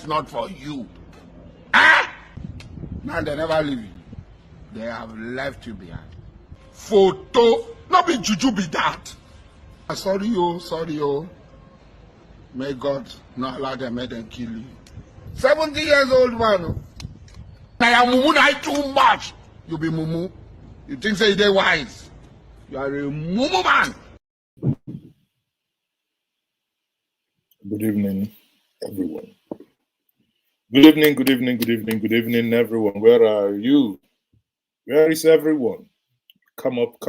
is not for you. Ah! Now they never leave you. They have left you behind. Photo, not be juju be that. Sorry, oh. May God not allow them, make them kill you. 70 years old man. Oh. Now mumu na too much. You be mumu. You think say they wise. You are a mumu man. Good evening, everyone. Good evening, everyone. Where are you? Where is everyone? Come up.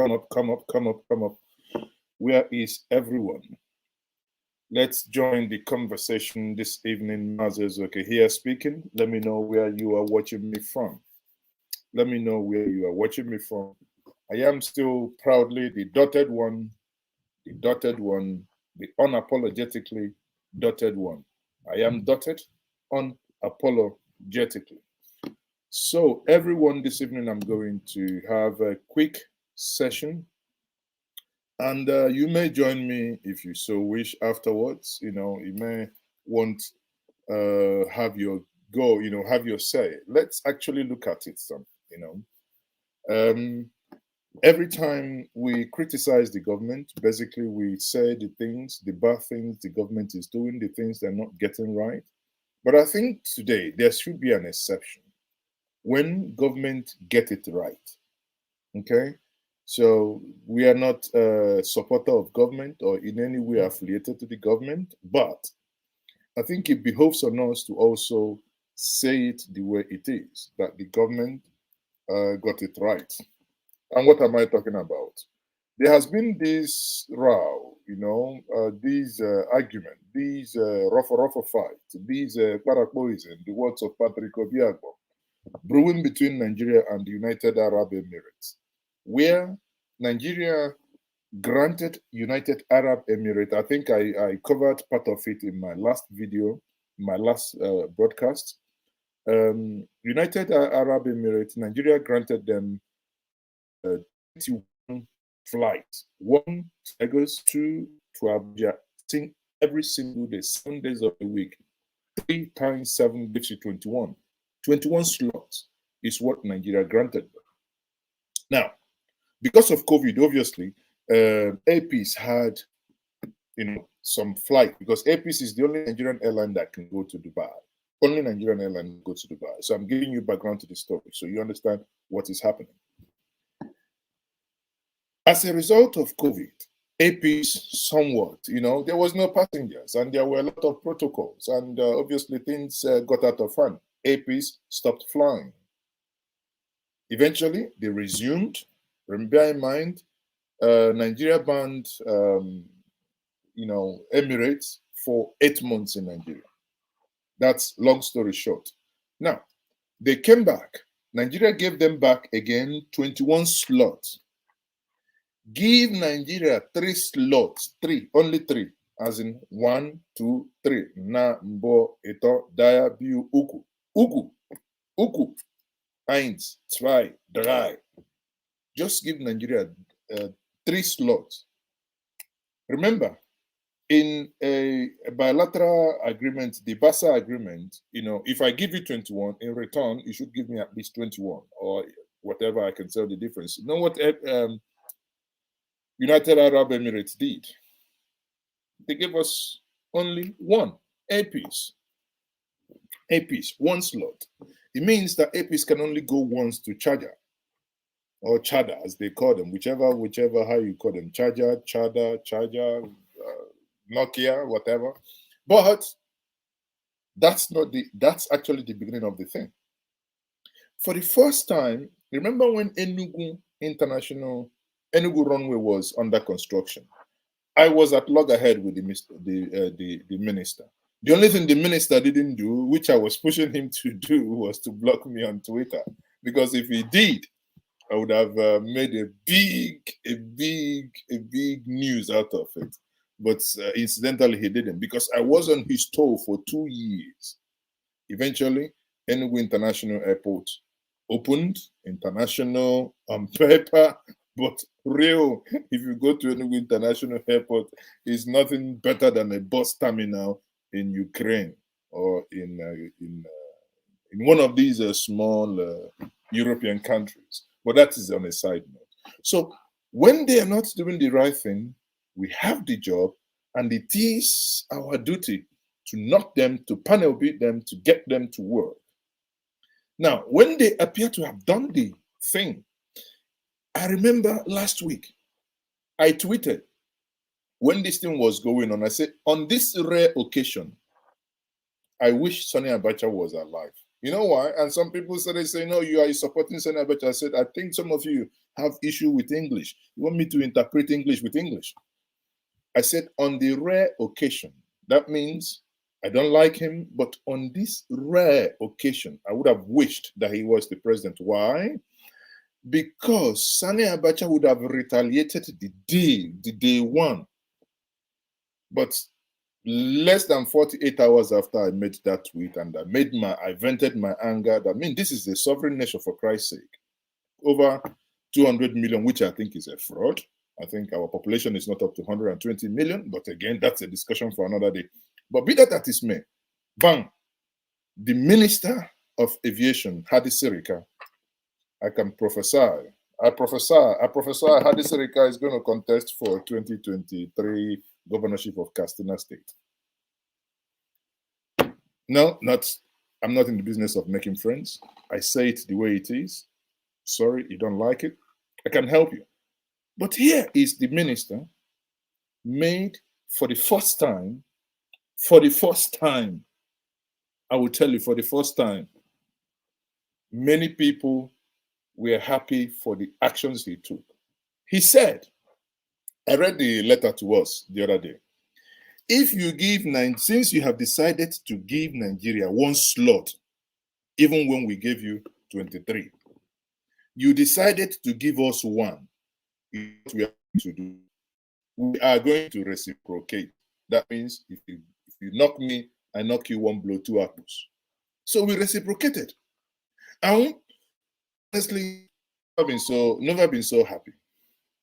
Where is everyone? Let's join the conversation this evening. Mazes, okay, here speaking. Let me know where you are watching me from. I am still proudly the dotted one, the unapologetically dotted one. I am dotted unapologetically. So, everyone, this evening I'm going to have a quick session, and you may join me if you so wish afterwards. You may want have your go, have your say. Let's actually look at it every time we criticize the government, basically we say the bad things the government is doing, the things they're not getting right. But I think today there should be an exception when government get it right. Okay, so we are not a supporter of government or in any way affiliated to the government, but I think it behoves on us to also say it the way it is, that the government got it right. And what am I talking about? There has been this row, these argument, these rough fight, these parapoison, the words of Patrick Obiagbo, brewing between Nigeria and the United Arab Emirates, where Nigeria granted United Arab Emirates, I think I covered part of it in my last video, my last broadcast. United Arab Emirates, Nigeria granted them 21 flights, one to Lagos, two to Abuja, every single day, 7 days of the week, 3 times 7 gives you 21. 21 slots is what Nigeria granted. Now, because of COVID, obviously, APs had, some flight, because APs is the only Nigerian airline that can go to Dubai. Only Nigerian airline go to Dubai. So I'm giving you background to the story so you understand what is happening. As a result of COVID, APs somewhat, there was no passengers and there were a lot of protocols, and obviously things got out of hand. APs stopped flying. Eventually, they resumed. Bear in mind, Nigeria banned, Emirates for 8 months in Nigeria. That's long story short. Now, they came back. Nigeria gave them back again 21 slots. Give Nigeria 3 slots, only 3, as in 1, 2, 3. Na, mbo, eto, daya, biu, uku. Uku. 1, 2, 3. Just give Nigeria 3 slots. Remember, in a bilateral agreement, the BASA agreement, if I give you 21, in return, you should give me at least 21 or whatever I can tell the difference. You know what United Arab Emirates did? They gave us only 1 APs. 1 slot. It means that APs can only go once to Charger, or Chada as they call them, whichever how you call them, Charger, Nokia, whatever. But that's actually the beginning of the thing. For the first time, remember when Enugu runway was under construction? I was at loggerhead with the minister. The only thing the minister didn't do, which I was pushing him to do, was to block me on Twitter. Because if he did, I would have made a big news out of it. But incidentally, he didn't, because I was on his toe for 2 years. Eventually, Enugu International Airport opened, international on paper, but real. If you go to Enugu International Airport, it's nothing better than a bus terminal in Ukraine. or in one of these small European countries. But that is on a side note. So when they are not doing the right thing, we have the job, and it is our duty to knock them, to panel beat them, to get them to work. Now, when they appear to have done the thing, I remember last week, I tweeted when this thing was going on, I said, on this rare occasion, I wish Sonny Abacha was alive. You know why? And some people said, they say, no, you are supporting Sonny Abacha. I said, I think some of you have issue with English. You want me to interpret English with English? I said, on the rare occasion, that means I don't like him, but on this rare occasion, I would have wished that he was the president. Why? Because Sani Abacha would have retaliated the day one. But less than 48 hours after I made that tweet and I vented my anger, that means this is a sovereign nation, for Christ's sake. Over 200 million, which I think is a fraud. I think our population is not up to 120 million, but again, that's a discussion for another day. But be that as it may, bang, the Minister of Aviation, Hadi Sirika, I can prophesy. I prophesy Hadi Sirika is going to contest for 2023 governorship of Katsina State. No, I'm not in the business of making friends. I say it the way it is. Sorry, you don't like it. I can help you. But here is the minister made for the first time, I will tell you, for the first time, many people were happy for the actions he took. He said, I read the letter to us the other day. If you give, since you have decided to give Nigeria one slot, even when we gave you 23, you decided to give us one. What we are going to do, we are going to reciprocate. That means if you knock me, I knock you one blow, two apples. So we reciprocated. And honestly, never been so happy.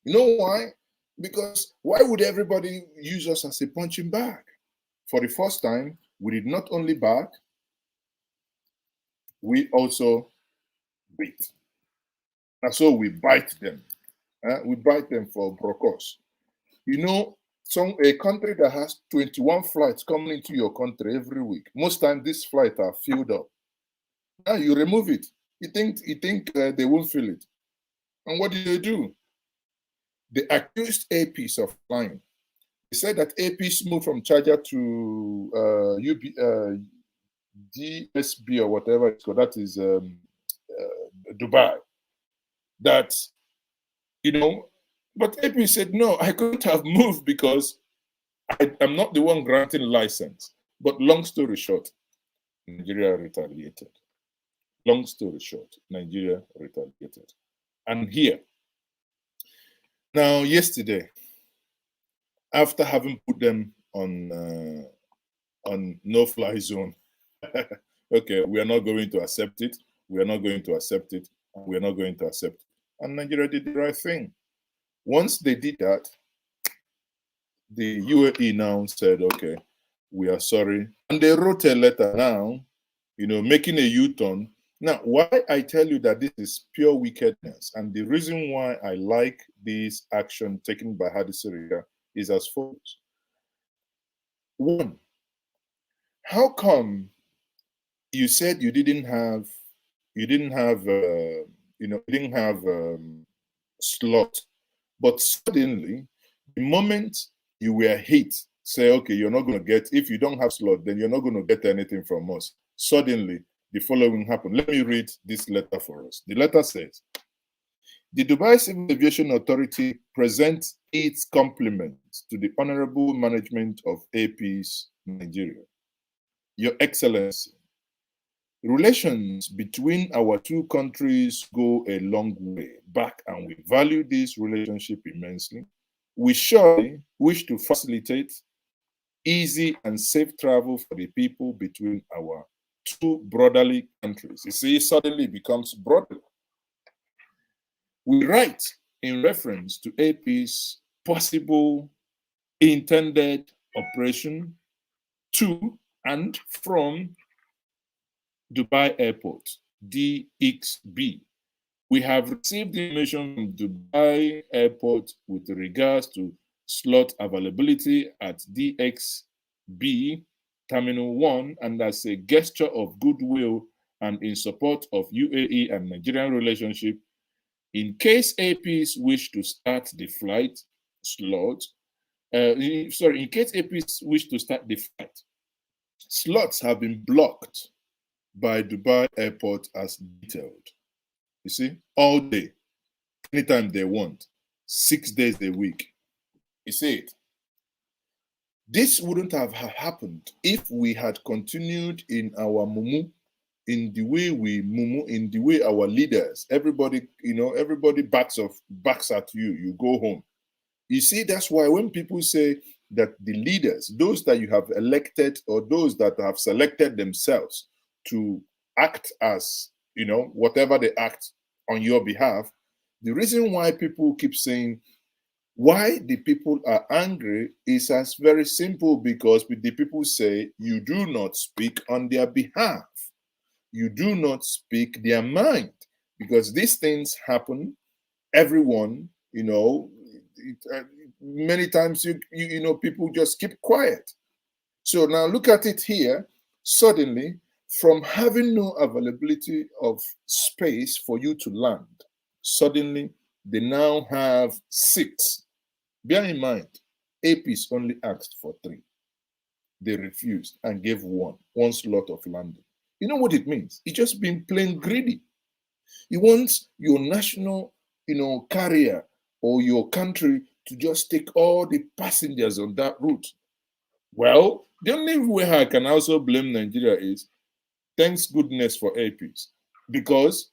You know why? Because why would everybody use us as a punching bag? For the first time, we did not only bag, we also beat. And so we bite them. We bite them for brokos. You know, a country that has 21 flights coming into your country every week, most times these flights are filled up. Now you remove it. You think they won't feel it. And what do? They accused APs of lying. They said that APs moved from Charger to DSB or whatever it's called. That is Dubai. That, but AP said, no, I couldn't have moved because I'm not the one granting license. But long story short, Nigeria retaliated. Long story short, Nigeria retaliated. And here, now yesterday, after having put them on no-fly zone, okay, we are not going to accept it. We are not going to accept it. We are not going to accept it. And Nigeria did the right thing. Once they did that, the UAE now said, okay, we are sorry. And they wrote a letter now, making a U-turn. Now, why I tell you that this is pure wickedness, and the reason why I like this action taken by Hadi Sirika is as follows. One, how come you said you didn't have slot, but suddenly, the moment you were hit, say, okay, you're not going to get, if you don't have slot, then you're not going to get anything from us. Suddenly, the following happened. Let me read this letter for us. The letter says, the Dubai Civil Aviation Authority presents its compliments to the Honorable Management of AP's Nigeria. Your Excellency, relations between our two countries go a long way back, and we value this relationship immensely. We surely wish to facilitate easy and safe travel for the people between our two brotherly countries. You see, suddenly becomes brotherly. We write in reference to AP's possible intended operation to and from Dubai Airport, DXB. We have received information from Dubai Airport with regards to slot availability at DXB Terminal 1, and as a gesture of goodwill and in support of UAE and Nigerian relationship, in case APs wish to start the flight slot, in case APs wish to start the flight, slots have been blocked by Dubai Airport as detailed. You see, all day, anytime they want, 6 days a week. You see it. This wouldn't have happened if we had continued in our mumu, in the way we mumu, in the way our leaders, everybody, everybody backs at you, you go home. You see, that's why when people say that the leaders, those that you have elected or those that have selected themselves to act as, whatever they act on your behalf, the reason why people keep saying why the people are angry is as very simple, because the people say you do not speak on their behalf. You do not speak their mind, because these things happen. Everyone, many times people just keep quiet. So now look at it here. Suddenly, from having no availability of space for you to land, suddenly they now have 6. Bear in mind, APs only asked for 3. They refused and gave one slot of landing. You know what it means? It's just being plain greedy. You want your national, carrier or your country to just take all the passengers on that route. Well, the only way I can also blame Nigeria is, thanks goodness for APs, because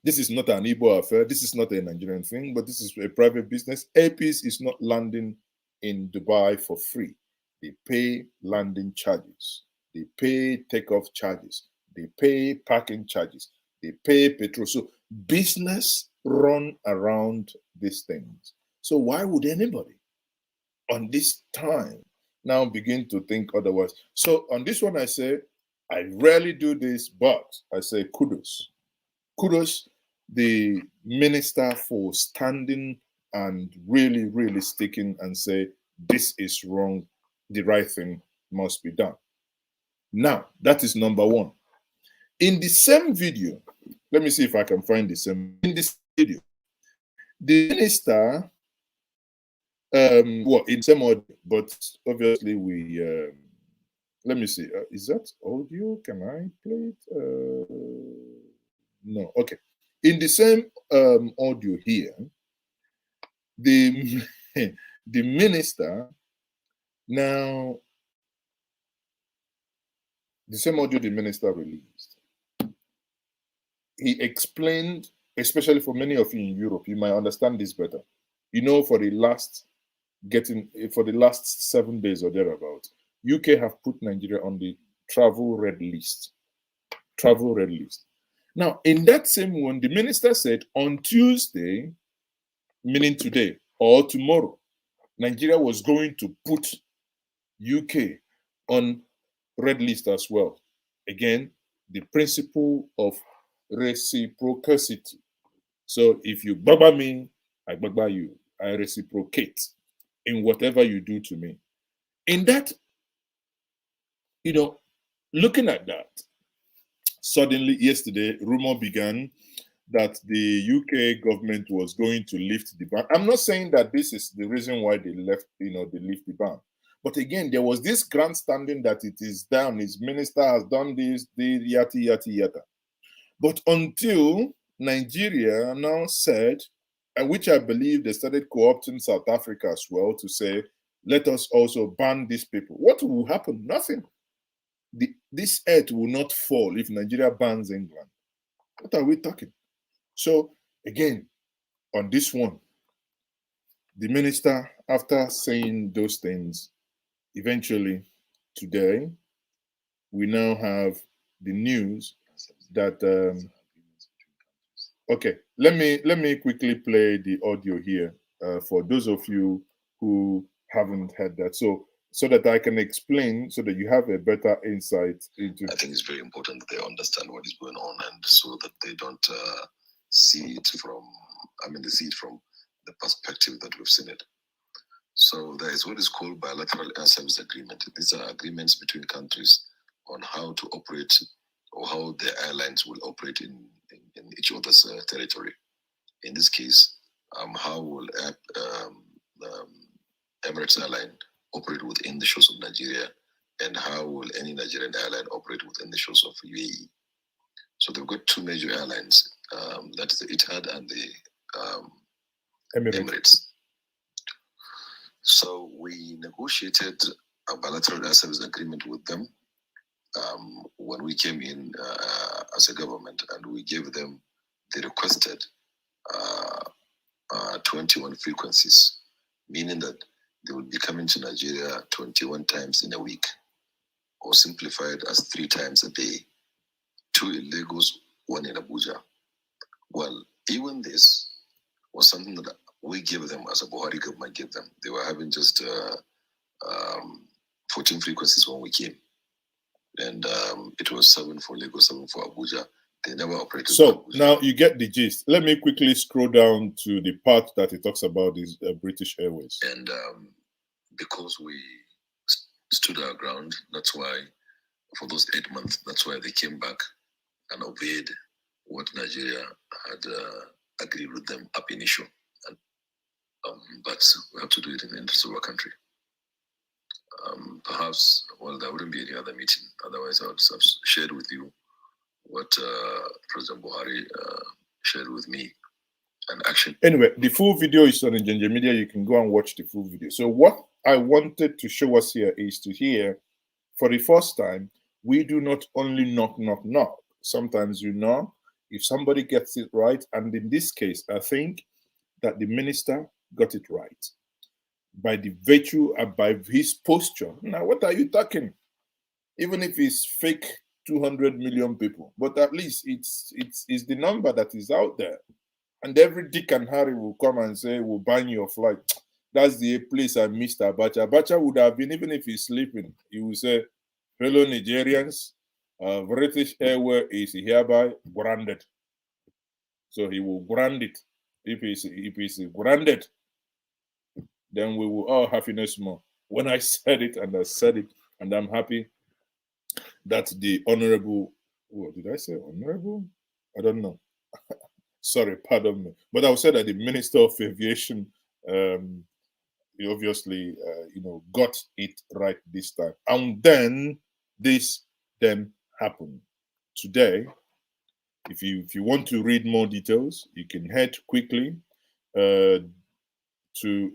this is not an Igbo affair. This is not a Nigerian thing, but this is a private business. APs is not landing in Dubai for free. They pay landing charges. They pay takeoff charges. They pay parking charges. They pay petrol. So business run around these things. So why would anybody on this time now begin to think otherwise? So on this one, I say, I rarely do this, but I say kudos. Kudos the minister for standing and really, really sticking and say, this is wrong, the right thing must be done. Now, that is number one. In the same video, let me see if I can find the same. In this video, the minister, in same audio, but obviously we, let me see, is that audio? Can I play it? No, okay. In the same audio here, the the minister now, the same audio the minister released, he explained, especially for many of you in Europe, you might understand this better. For the last 7 days or thereabout, UK have put Nigeria on the travel red list. Travel red list. Now, in that same one, the minister said on Tuesday, meaning today or tomorrow, Nigeria was going to put UK on red list as well. Again, the principle of reciprocity. So if you baba me, I baba you. I reciprocate in whatever you do to me. In that, looking at that, suddenly yesterday, rumor began that the UK government was going to lift the ban. I'm not saying that this is the reason why they lift the ban. But again, there was this grandstanding that it is done, his minister has done this, yata. But until Nigeria now said, and which I believe they started co-opting South Africa as well to say, let us also ban these people. What will happen? Nothing. This earth will not fall if Nigeria bans England. What are we talking? So again, on this one, the minister, after saying those things, eventually today, we now have the news that okay, let me quickly play the audio here for those of you who haven't heard that. So so that I can explain, so that you have a better insight into. I think it's very important that they understand what is going on, and so that they don't see it from, they see it from the perspective that we've seen it. So there is what is called bilateral air service agreement. These are agreements between countries on how to operate, or how the airlines will operate in each other's territory. In this case, how will Emirates Airline operate within the shores of Nigeria, and how will any Nigerian airline operate within the shores of UAE? So they've got two major airlines, that is the Etihad and the Emirates. So we negotiated a bilateral air service agreement with them when we came in as a government, and we gave them the requested 21 frequencies, meaning that they would be coming to Nigeria 21 times in a week, or simplified as 3 times a day, 2 in Lagos, 1 in Abuja. Well, even this was something that we gave them as a Buhari government gave them. They were having just 14 frequencies when we came. And it was 7 for Lagos, 7 for Abuja. They never operated. So now you get the gist. Let me quickly scroll down to the part that it talks about is British Airways. And because we stood our ground, that's why for those 8 months, that's why they came back and obeyed what Nigeria had agreed with them up initial. And, but we have to do it in the interest of our country. Perhaps, well, there wouldn't be any other meeting. Otherwise, I would have shared with you what President Buhari shared with me. And actually, anyway, the full video is on Njenge Media. You can go and watch the full video. So what I wanted to show us here is to hear, for the first time, we do not only knock, knock, knock. Sometimes you knock. If somebody gets it right, and in this case, I think that the minister got it right by the virtue and by his posture. Now, what are you talking? Even if it's fake 200 million people, but at least it's the number that is out there. And every Dick and Harry will come and say, we'll buy you a flight. That's the place I missed Abacha. Abacha would have been, even if he's sleeping, he will say, fellow Nigerians, British Airways is hereby branded. So he will brand it. If he's branded, then we will all happiness more. When I said it, and I said it, and I'm happy that the honorable, what did I say? Honorable? I don't know. Sorry, pardon me. But I would say that the Minister of Aviation, he obviously, got it right this time. And then this then happened. Today, if you want to read more details, you can head quickly to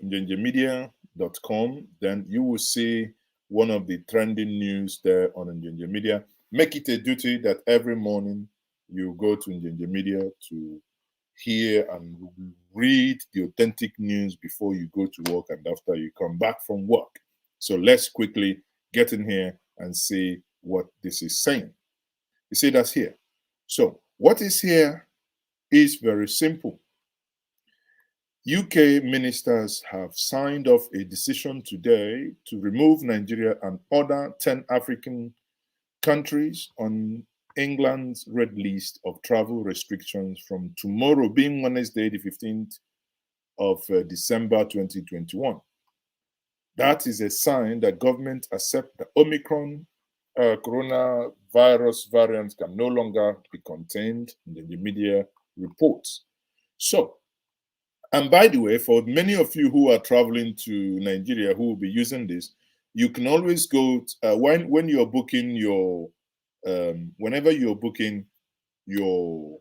njenjemedia.com. Then you will see one of the trending news there on Njenje Media. Make it a duty that every morning you go to Njenje Media to hear and read the authentic news before you go to work and after you come back from work. So let's quickly get in here and see what this is saying. You see, that's here. So what is here is very simple. UK ministers have signed off a decision today to remove Nigeria and other 10 African countries on England's red list of travel restrictions from tomorrow, being Wednesday, the 15th of December 2021. That is a sign that government accept that Omicron coronavirus variants can no longer be contained in the media reports. So, and by the way, for many of you who are traveling to Nigeria who will be using this, you can always go when you're booking your whenever you're booking your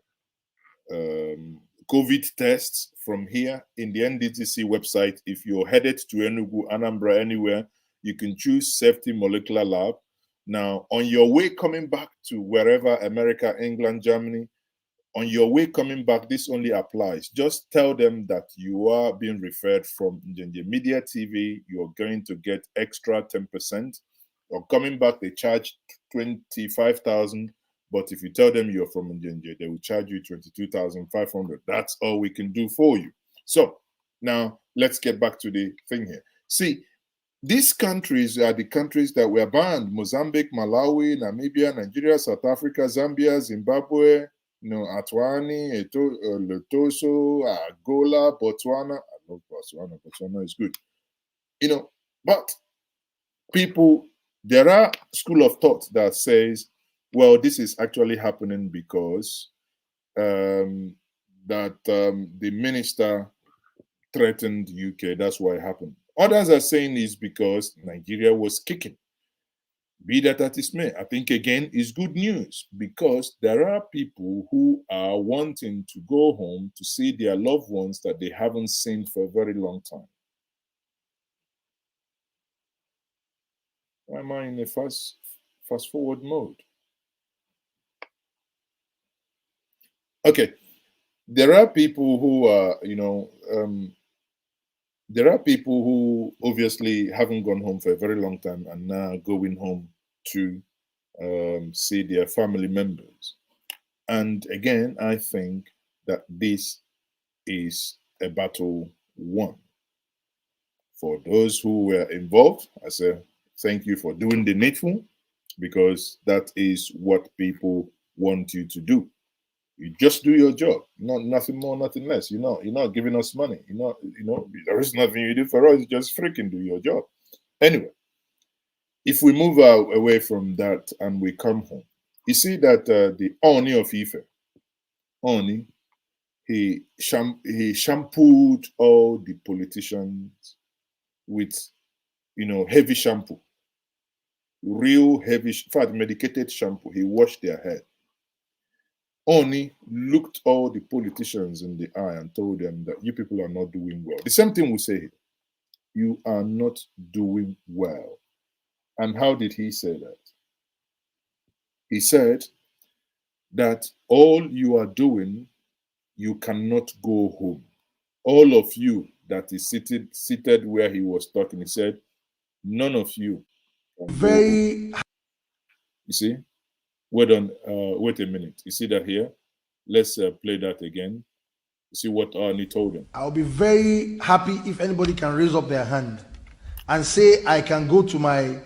COVID tests from here in the NDTC website. If you're headed to Enugu, Anambra, anywhere, you can choose Safety Molecular Lab. Now, on your way coming back to wherever, America, England, Germany, on your way coming back, this only applies. Just tell them that you are being referred from Njenje Media TV. You're going to get extra 10%. Or coming back, they charge 25,000. But if you tell them you're from Njenje, they will charge you 22,500. That's all we can do for you. So now let's get back to the thing here. See, These countries are the countries that were banned: Mozambique, Malawi, Namibia, Nigeria, South Africa, Zambia, Zimbabwe, Atwani, Lesotho, Angola, Botswana. I love Botswana. Botswana is good. But there are school of thought that says, well, this is actually happening because the minister threatened UK. That's why it happened. Others are saying it's because Nigeria was kicking. Be that as it may, I think again is good news, because there are people who are wanting to go home to see their loved ones that they haven't seen for a very long time. Why am I in a fast forward mode? Okay, there are people who are, there are people who obviously haven't gone home for a very long time and now going home to see their family members. And again, I think that this is a battle won. For those who were involved, I say thank you for doing the needful, because that is what people want you to do. You just do your job, nothing more, nothing less. You're not giving us money. There is nothing you do for us. You just freaking do your job. Anyway, if we move away from that and we come home, you see that the Oni of Ife, Oni, he shampooed all the politicians with, heavy shampoo, real heavy, in fact, medicated shampoo. He washed their head. Oni looked all the politicians in the eye and told them that you people are not doing well. The same thing we say here. You are not doing well. And how did he say that? He said that all you are doing, you cannot go home. All of you that is seated where he was talking, he said, none of you can go home. You see? Wait a minute. You see that here? Let's play that again. See what Arnie told him. I'll be very happy if anybody can raise up their hand and say, I can go to my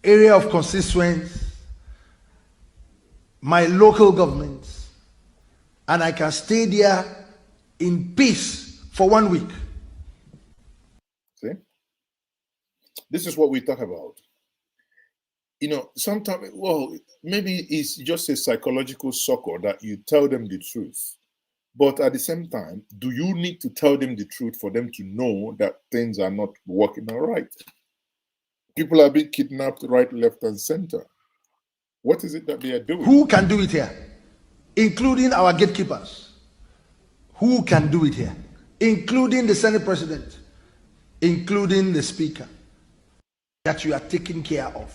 area of constituents, my local governments, and I can stay there in peace for 1 week. See? This is what we talk about. Sometimes, well, maybe it's just a psychological sucker that you tell them the truth. But at the same time, do you need to tell them the truth for them to know that things are not working all right? People are being kidnapped right, left, and center. What is it that they are doing? Who can do it here? Including our gatekeepers. Who can do it here? Including the Senate President, including the Speaker, that you are taking care of.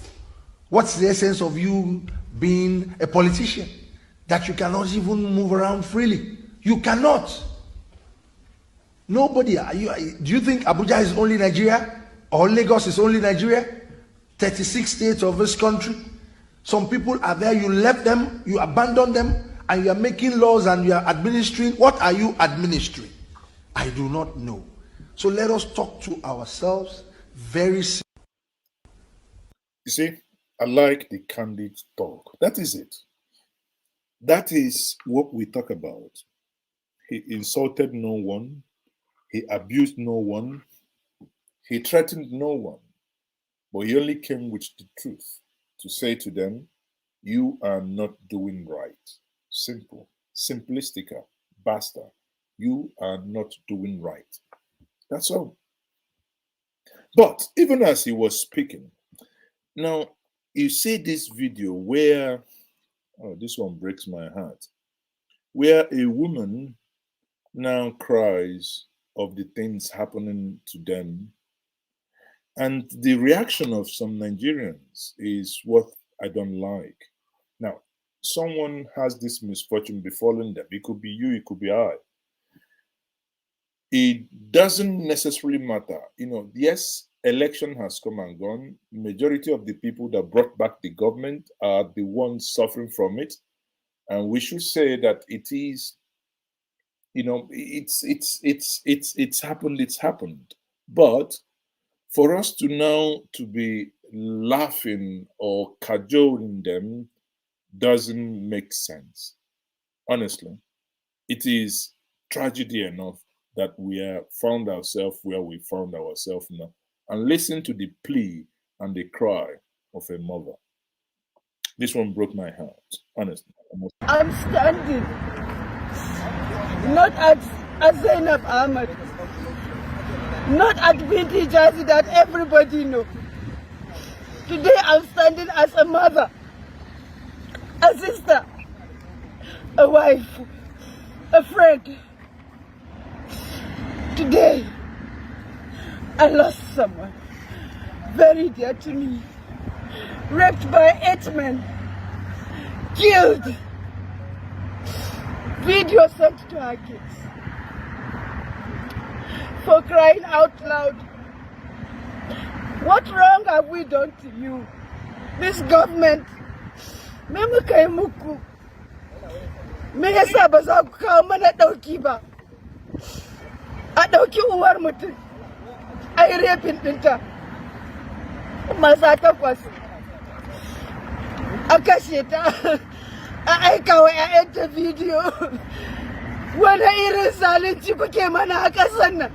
What's the essence of you being a politician? That you cannot even move around freely. You cannot. Nobody. Do you think Abuja is only Nigeria? Or Lagos is only Nigeria? 36 states of this country. Some people are there, you left them, you abandoned them, and you are making laws and you are administering. What are you administering? I do not know. So let us talk to ourselves very seriously. You see, I like the candid talk. That is it. That is what we talk about. He insulted no one. He abused no one. He threatened no one. But he only came with the truth to say to them, you are not doing right. Simple. Simplistica. Basta. You are not doing right. That's all. But even as he was speaking, now you see this video where, this one breaks my heart, where a woman now cries of the things happening to them. And the reaction of some Nigerians is what I don't like. Now, someone has this misfortune befalling them. It could be you, it could be I. It doesn't necessarily matter. Yes, election has come and gone. Majority of the people that brought back the government are the ones suffering from it. And we should say that it is, it's happened, But For us to now to be laughing or cajoling them doesn't make sense. Honestly, it is tragedy enough that we have found ourselves where we found ourselves now. And listen to the plea and the cry of a mother. This one broke my heart, honestly. I'm standing, not at Zainab Ahmed, not at Binti Jazi that everybody knows. Today I'm standing as a mother, a sister, a wife, a friend. Today, I lost someone very dear to me, raped by 8 men, killed, video sent to our kids. For crying out loud, what wrong have we done to you? This government, me muka yi muku, me yasa ba za ku kawo mana ɗauki ba? A ɗauki uwar mutum, a yi rafin ɗinta, maza 8, a kashe ta, a aika wa 'ya'yanta bidiyo. Wani irin zalunci kuke mana a ƙasar nan?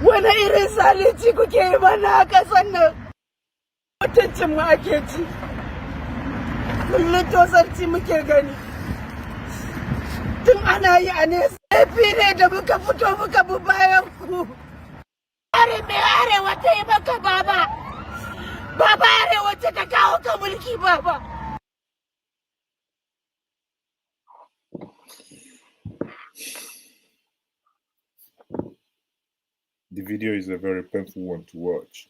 Wani irin zalunci kuke mana a ƙasar nan? Mutuncin mu ake ci, kullum tozarci muke gani. Tun ana yi a nesa, laifi ne da muka fito muka bi bayan ku. Are me arewa ta yi maka baba? Baba arewa ce ta kawo ka mulki baba. The video is a very painful one to watch.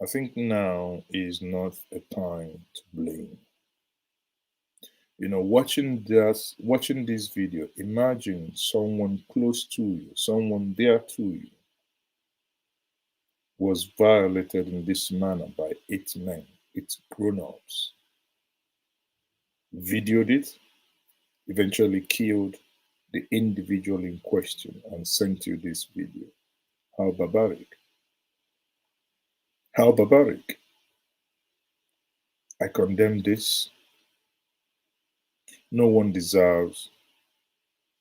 I think now is not a time to blame. You know, watching this video, imagine someone close to you, someone dear to you, was violated in this manner by 8 men, 8 grown-ups, videoed it, eventually killed the individual in question and sent you this video. How barbaric. How barbaric. I condemn this. No one deserves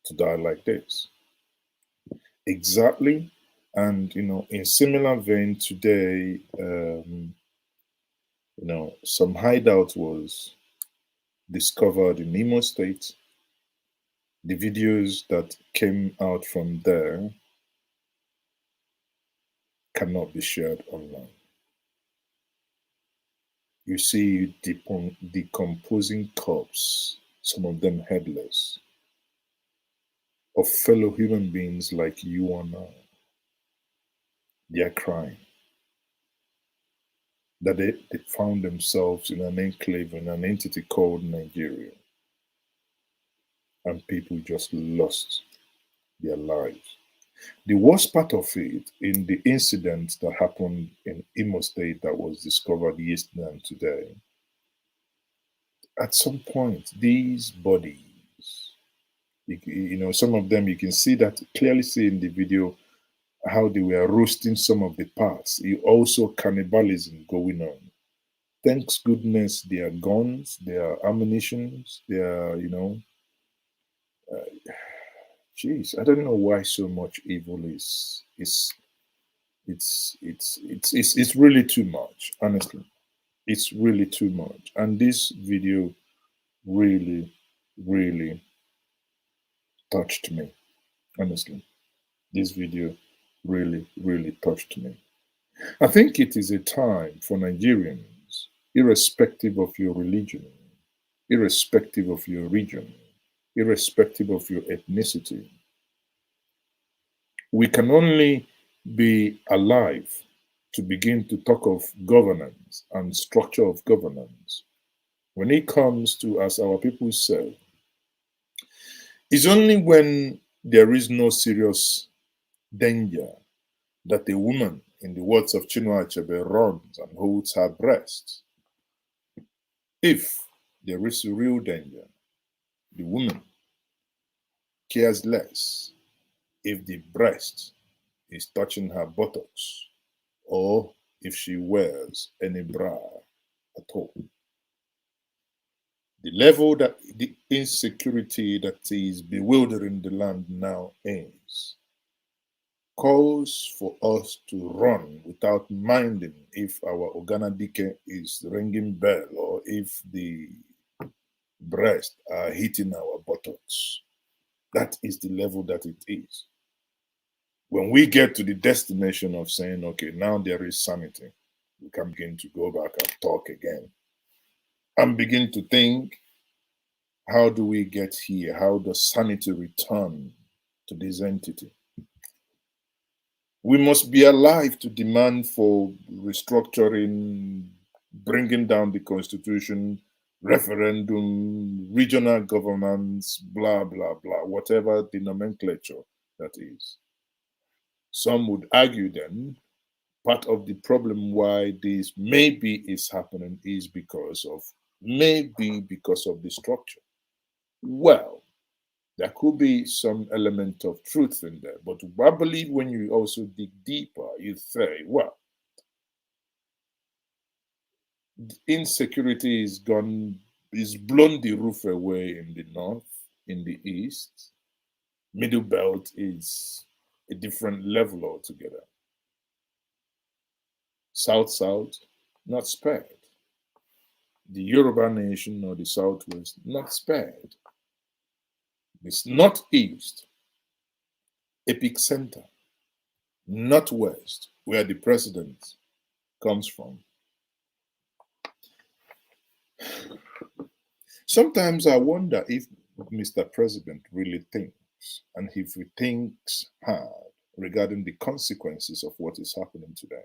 to die like this. Exactly. And, you know, in similar vein today, you know, some hideout was discovered in Imo State. The videos that came out from there cannot be shared online. You see decomposing corpses, some of them headless, of fellow human beings like you and I. They are crying that they found themselves in an enclave, in an entity called Nigeria, and people just lost their lives. The worst part of it, in the incident that happened in Imo State that was discovered yesterday and today, at some point, these bodies, you know, some of them, you can see that, clearly see in the video how they were roasting some of the parts. Also cannibalism going on. Thanks goodness, their guns, their ammunitions, their, you know, jeez, I don't know why so much evil is it's really too much. Honestly, it's really too much. And this video really, really touched me. Honestly, this video really, really touched me. I think it is a time for Nigerians, irrespective of your religion, irrespective of your region, irrespective of your ethnicity. We can only be alive to begin to talk of governance and structure of governance. When it comes to, as our people say, it's only when there is no serious danger that a woman, in the words of Chinua Achebe, runs and holds her breast. If there is a real danger, the woman cares less if the breast is touching her buttocks or if she wears any bra at all. The level that the insecurity that is bewildering the land now is calls for us to run without minding if our Oganadike is ringing bell or if the breasts are hitting our buttocks. That is the level that it is. When we get to the destination of saying, okay, now there is sanity, we can begin to go back and talk again and begin to think, how do we get here? How does sanity return to this entity? We must be alive to demand for restructuring, bringing down the constitution, referendum, regional governments, blah, blah, blah, whatever the nomenclature that is. Some would argue then part of the problem why this maybe is happening is because of the structure. Well, there could be some element of truth in there, but I believe when you also dig deeper, you say, well, insecurity is blown the roof away in the north, in the east. Middle belt is a different level altogether. South, not spared. The Yoruba nation or the Southwest, not spared. This northeast, epic center, northwest, where the president comes from. Sometimes I wonder if Mr. President really thinks, and if he thinks hard regarding the consequences of what is happening today.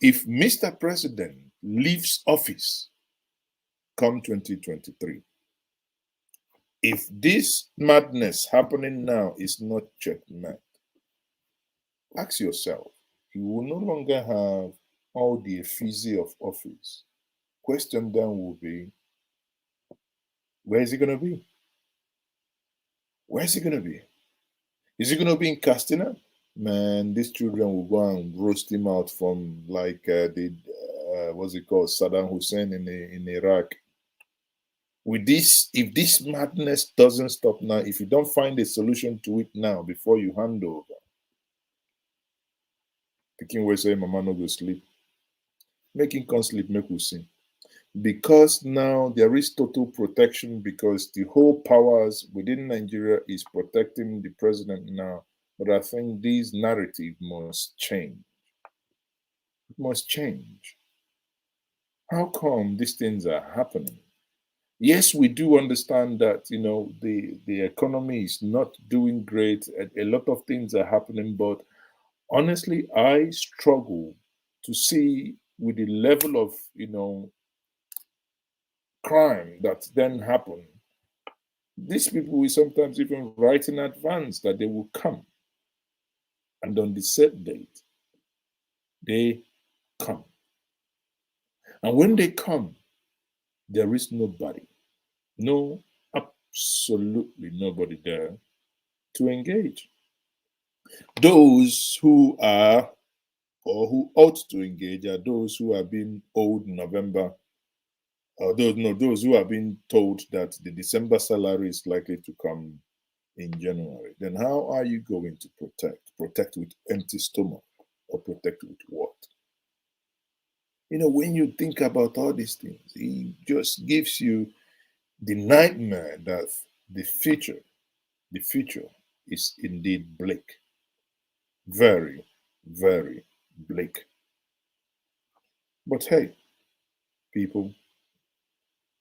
If Mr. President leaves office come 2023, if this madness happening now is not checkmate, ask yourself, he will no longer have all the effigy of office. Question then will be, where is he going to be? Where is he going to be? Is he going to be in Castina? Man, these children will go and roast him out from like what's it called, Saddam Hussein in Iraq. With this, if this madness doesn't stop now, if you don't find a solution to it now before you hand over, Pikin will say, Mama no go sleep. Make him come sleep, make we sing. Because now there is total protection because the whole powers within Nigeria is protecting the president now. But I think this narrative must change. It must change. How come these things are happening? Yes, we do understand that, you know, the economy is not doing great. A lot of things are happening, but honestly, I struggle to see with the level of, you know, crime that then happen. These people will sometimes even write in advance that they will come. And on the set date, they come. And when they come, there is nobody. No, absolutely nobody there to engage. Those who are or who ought to engage are those who have been owed November, or those who have been told that the December salary is likely to come in January. Then how are you going to protect? Protect with empty stomach or protect with what? You know, when you think about all these things, it just gives you the nightmare that the future is indeed bleak. Very, very bleak. But hey, people,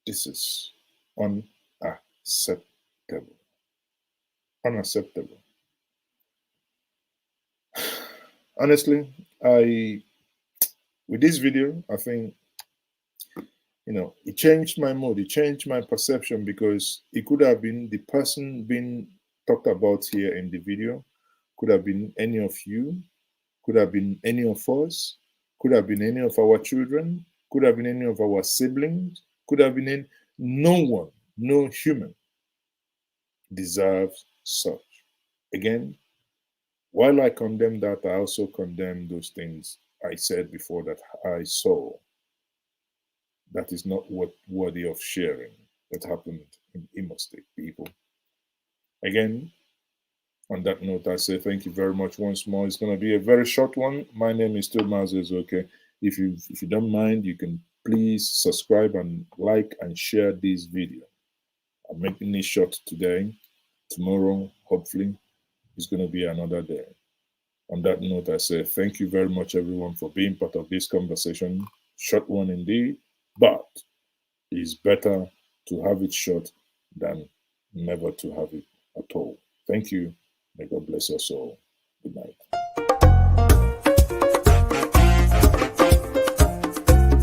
this is unacceptable. Unacceptable. Honestly, with this video, I think, you know, it changed my mood, it changed my perception, because it could have been the person being talked about here in the video, could have been any of you, could have been any of us, could have been any of our children, could have been any of our siblings, could have been no one, no human deserves such. Again, While I condemn that, I also condemn those things I said before that I saw. That is not worthy of sharing that happened in Imo State, people. Again, on that note, I say thank you very much once more. It's going to be a very short one. My name is Thomas Ezoke. If you don't mind, you can please subscribe and like and share this video. I'm making it short today. Tomorrow, hopefully, is going to be another day. On that note, I say thank you very much, everyone, for being part of this conversation. Short one indeed, but it's better to have it short than never to have it at all. Thank you. May God bless us all. Good night.